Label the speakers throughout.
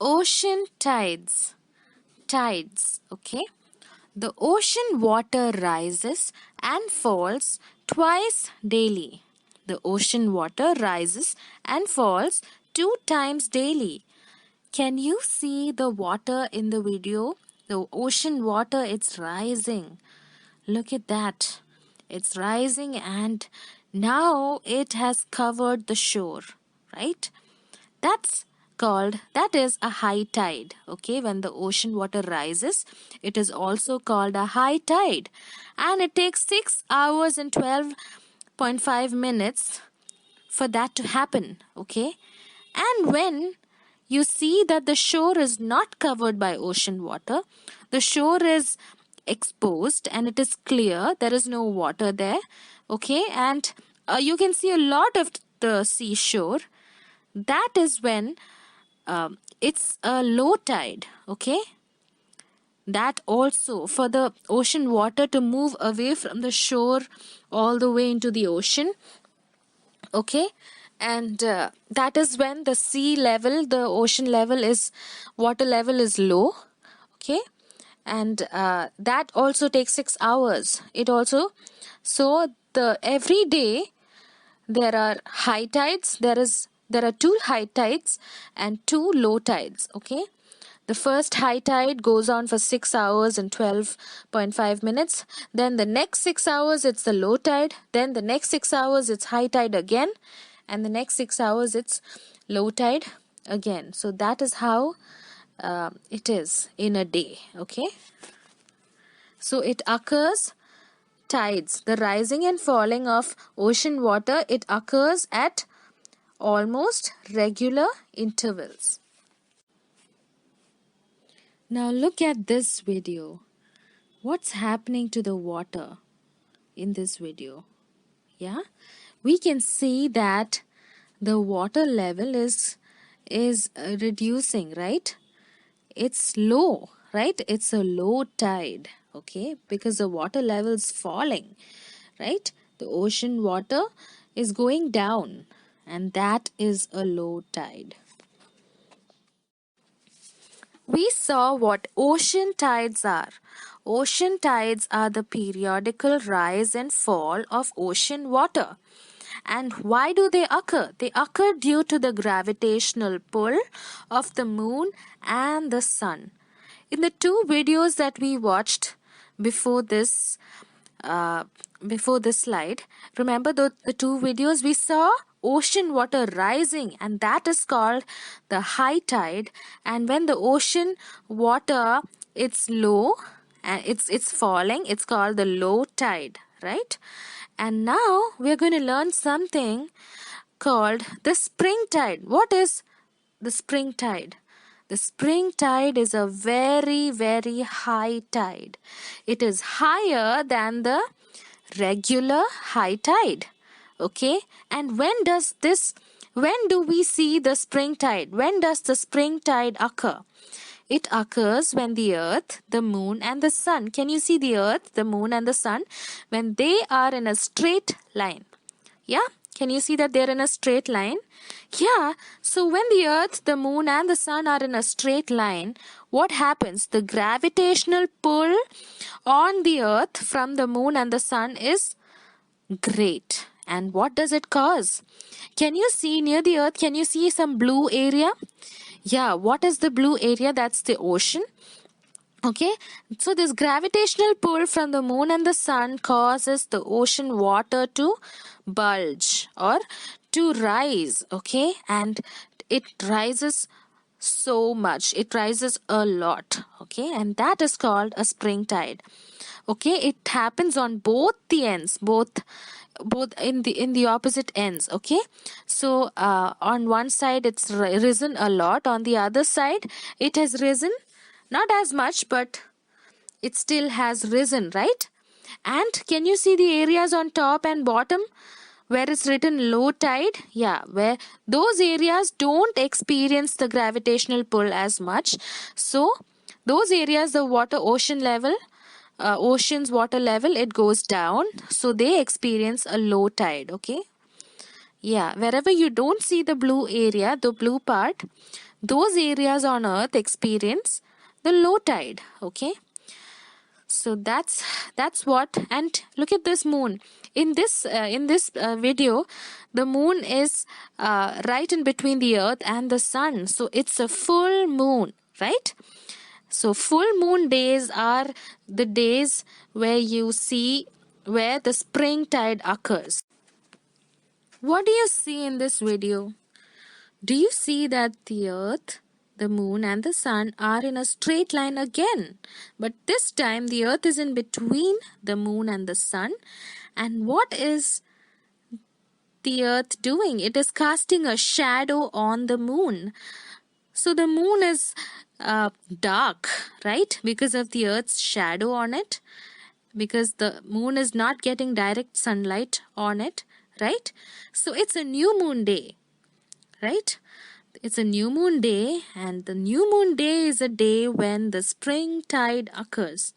Speaker 1: Ocean tides. Tides, okay? The ocean water rises and falls twice daily. The ocean water rises and falls 2 times daily. Can you see the water in the video? The ocean water, it's rising. Look at that. It's rising and now it has covered the shore, right? That is a high tide. Okay, when the ocean water rises, it is also called a high tide. And it takes 6 hours and 12.5 minutes for that to happen. Okay, and when you see that the shore is not covered by ocean water, the shore is exposed and it is clear, there is no water there. Okay, and you can see a lot of the seashore. That is when it's a low tide. Okay, that also for the ocean water to move away from the shore all the way into the ocean. Okay, and that is when the sea level, the ocean level is, water level is low. Okay, and that also takes 6 hours. It also, so the every day there are high tides, there are 2 high tides and 2 low tides. Okay, the first high tide goes on for 6 hours and 12.5 minutes. Then the next 6 hours it's the low tide. Then the next 6 hours it's high tide again. And the next 6 hours it's low tide again. So that is how it is in a day. Okay. So it occurs, tides, the rising and falling of ocean water, it occurs at almost regular intervals. Now look at this video. What's happening to the water in this video? Yeah, we can see that the water level is reducing, right? It's low, right? It's a low tide, okay? Because the water level is falling, right? The ocean water is going down, and that is a low tide. We saw what ocean tides are. Ocean tides are the periodical rise and fall of ocean water. And why do they occur? They occur due to the gravitational pull of the moon and the sun. In the 2 videos that we watched before this slide, remember the 2 videos, we saw ocean water rising, and that is called the high tide. And when the ocean water, it's low and it's falling, it's called the low tide, right? And now we're going to learn something called the spring tide. What is the spring tide? The spring tide is a very, very high tide. It is higher than the regular high tide. Okay, and when do we see the spring tide? When does the spring tide occur? It occurs when the earth, the moon and the sun, can you see the earth, the moon and the sun, when they are in a straight line? Yeah, can you see that they're in a straight line? Yeah, so when the earth, the moon and the sun are in a straight line, what happens? The gravitational pull on the earth from the moon and the sun is great. And what does it cause? Can you see near the earth, can you see some blue area? Yeah, what is the blue area? That's the ocean. Okay, so this gravitational pull from the moon and the sun causes the ocean water to bulge or to rise. Okay, and it rises so much, it rises a lot. Okay, and that is called a spring tide. Okay, it happens on both the ends, both in the opposite ends. Okay, so on one side it's risen a lot, on the other side it has risen not as much, but it still has risen, right? And can you see the areas on top and bottom where it's written low tide? Yeah, where those areas don't experience the gravitational pull as much. So those areas, the ocean's water level, it goes down, so they experience a low tide. Okay, yeah, wherever you don't see the blue area, the blue part, those areas on earth experience the low tide. Okay, so that's what. And look at this moon. In this video, the moon is right in between the earth and the sun, so it's a full moon, right? So full moon days are the days where you see where the spring tide occurs. What do you see in this video? Do you see that the earth, the moon, and the sun are in a straight line again? But this time the earth is in between the moon and the sun. And what is the earth doing? It is casting a shadow on the moon. So the moon is dark, right? Because of the earth's shadow on it. Because the moon is not getting direct sunlight on it, right? So it's a new moon day, right? It's a new moon day, and the new moon day is a day when the spring tide occurs.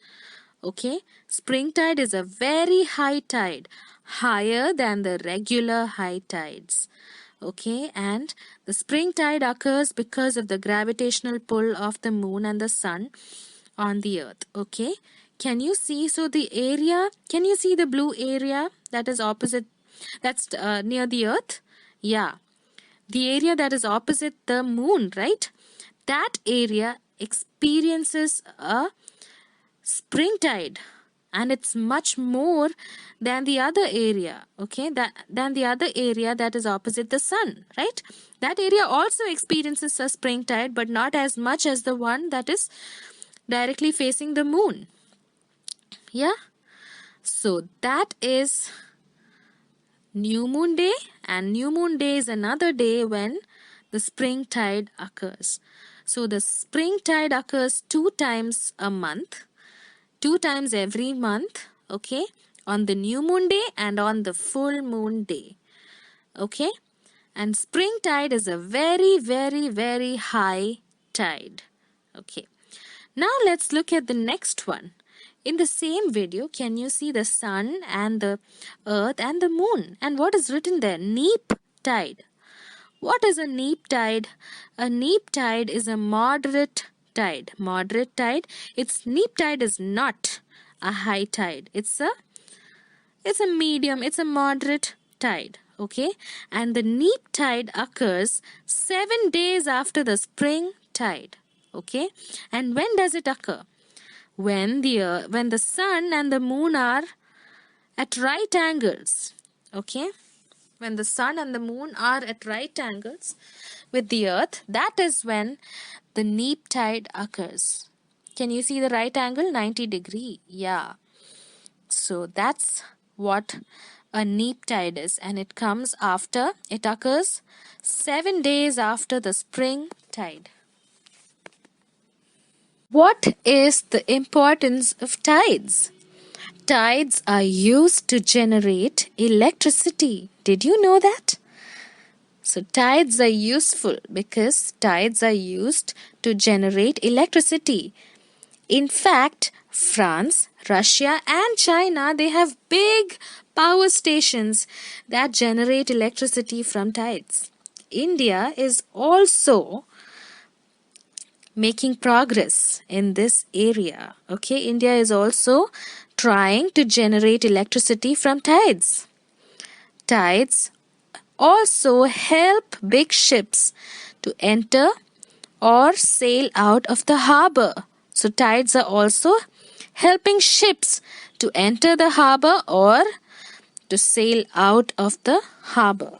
Speaker 1: Okay, spring tide is a very high tide, higher than the regular high tides. Okay, and the spring tide occurs because of the gravitational pull of the moon and the sun on the earth. Okay, can you see? So the area, can you see the blue area that is opposite, that's near the earth? Yeah, the area that is opposite the moon, right? That area experiences a spring tide, and it's much more than the other area, okay, than the other area that is opposite the sun, right? That area also experiences a spring tide, but not as much as the one that is directly facing the moon. Yeah, so that is new moon day, and new moon day is another day when the spring tide occurs. So the spring tide occurs 2 times a month, 2 times every month, okay, on the new moon day and on the full moon day. Okay, and spring tide is a very, very, very high tide. Okay, now let's look at the next one. In the same video, can you see the sun and the earth and the moon? And what is written there? Neap tide. What is a neap tide? A neap tide is a moderate tide. Moderate tide. Its neap tide is not a high tide. It's a medium. It's a moderate tide. Okay, and the neap tide occurs 7 days after the spring tide. Okay, and when does it occur? When the sun and the moon are at right angles. Okay, when the sun and the moon are at right angles with the earth, that is when the neap tide occurs. Can you see the right angle? 90 degree. Yeah, so that's what a neap tide is, and it occurs 7 days after the spring tide. What is the importance of tides? Tides are used to generate electricity. Did you know that? So tides are useful because tides are used to generate electricity. In fact, France, Russia and China, they have big power stations that generate electricity from tides. India is also making progress in this area. Okay, India is also trying to generate electricity from tides. Tides also help big ships to enter or sail out of the harbor. So tides are also helping ships to enter the harbor or to sail out of the harbor.